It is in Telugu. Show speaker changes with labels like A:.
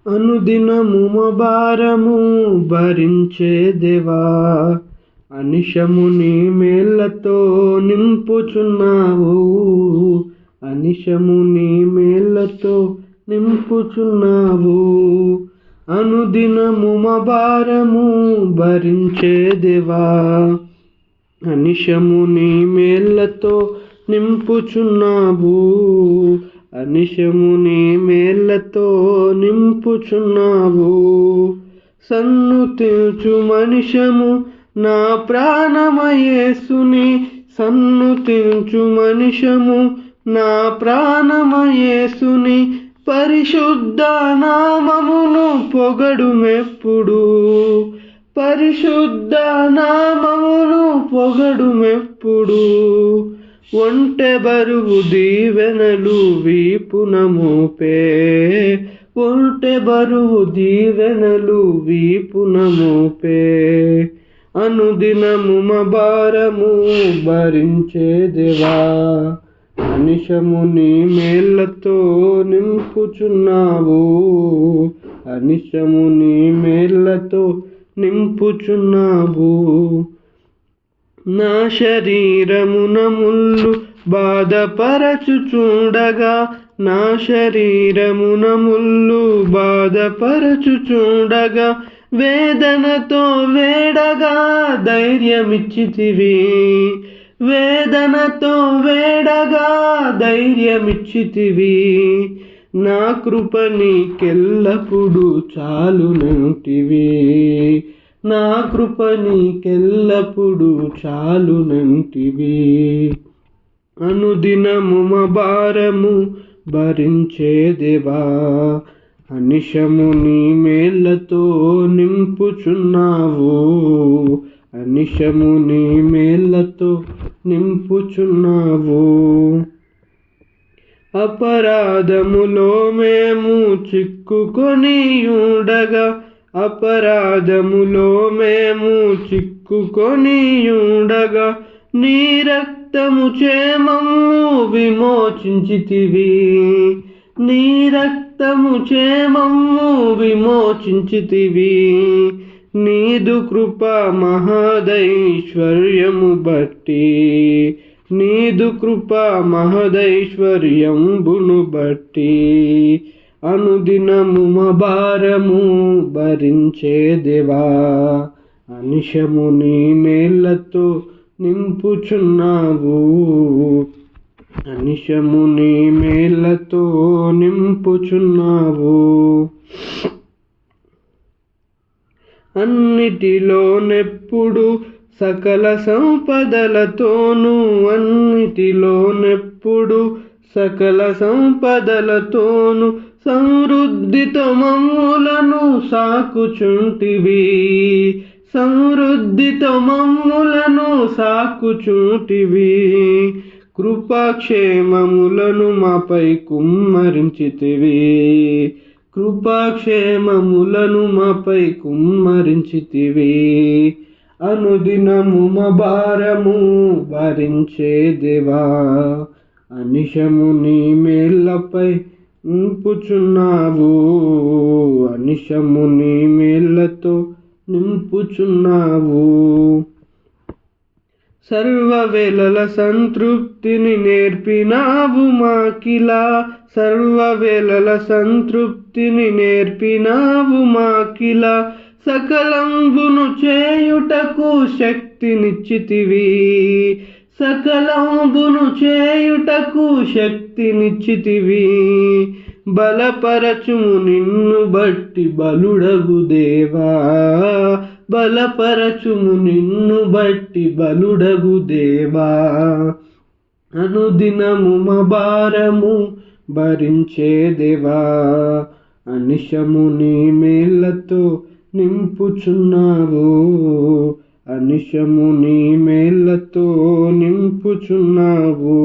A: అనుదినము మా భారము భరించే దేవా, అనిశము నీ మేళ్లతో నింపుచున్నావు, అనిశము నీ మేళ్లతో నింపుచున్నావు. అనుదినము మా భారము భరించే దేవా, అనిశము నీ మేళ్లతో నింపుచున్నావు, అనిశము నీ మేళ్లతో నింపుచున్నావు. సన్నుతించు మనిషము నా ప్రాణమయేసుని, సన్నుతించు మనిషము నా ప్రాణమయేసుని, పరిశుద్ధ నామమును పొగడుమెప్పుడు, పరిశుద్ధ నామమును పొగడుమెప్పుడు. ఒంటె బరువు దీవెనలు వీపున మోపే, ఒంటె బరువు దీవెనలు వీపున మోపే. అనుదినము మా భారము భరించే దేవా, అనిశము నీ మేళ్లతో నింపుచున్నావు, అనిశము నీ మేళ్లతో నింపుచున్నావు. నా శరీరమున ముళ్ళు బాధపరచుచుండగా, నా శరీరమున ముళ్ళు బాధపరచుచుండగా, వేదనతో వేడగా ధైర్యమిచ్చితివి, వేదనతో వేడగా ధైర్యమిచ్చితివి. నా కృప నీకెల్లప్పుడు చాలునంటివి, నా కృప నీకెల్లప్పుడు చాలునంటివి. అనుదినము మా భారము భరించే దేవా, అనిశము నీ మేళ్లతో నింపుచున్నావు, అనిశము నీ మేళ్లతో నింపుచున్నావు. అపరాధములో మేము చిక్కుకొని ఉండగా, అపరాధములో మేము చిక్కుకొని ఉండగా, నీ రక్తము చే మమ్ము విమోచించితివి, నీ రక్తము చే మమ్ము విమోచించితివి. నీదు కృప మహదైశ్వర్యము బట్టి, నీదు కృప మహదైశ్వర్యంబును బట్టి. అనుదినము మా భారము భరించే దేవా, అనిశము నీ మేళ్లతో నింపుచున్నావు, అనిశము నీ మేళ్లతో నింపుచున్నావు. అన్నిటిలోనెప్పుడు సకల సంపదలతోనూ, అన్నిటిలోనెప్పుడు సకల సంపదలతోనూ సమృద్ధితో మమ్ములను సాకుచుంటివి, సమృద్ధితో మమ్ములను సాకుచుంటివి. కృపాక్షేమములను మాపై కుమ్మరించితివి, కృపాక్షేమములను మాపై కుమ్మరించితివి. అనుదినము మా భారము భరించే దేవా, అనిశము నీ మేళ్లపై నింపుచున్నావు, అనిశము నీ మేళ్లతో నింపుచున్నావు. సర్వవేళల సంతృప్తిని నేర్పినావు మాకిలా, సర్వవేళల సంతృప్తిని నేర్పినావు మాకిలా. సకలంబును చేయుటకు శక్తినిచ్చితివి, సకలంబును చేయుటకు శక్తినిచ్చితివి. బలపరచుము నిన్ను బట్టి బలుడగు దేవా, బలపరచుము నిన్ను బట్టి బలుడగు దేవా. అనుదినము మా భారము భరించే దేవా, అనిశము నీ మేళ్లతో నింపుచున్నావు, అనిశము నీ మేళ్లతో నింపుచున్నావు.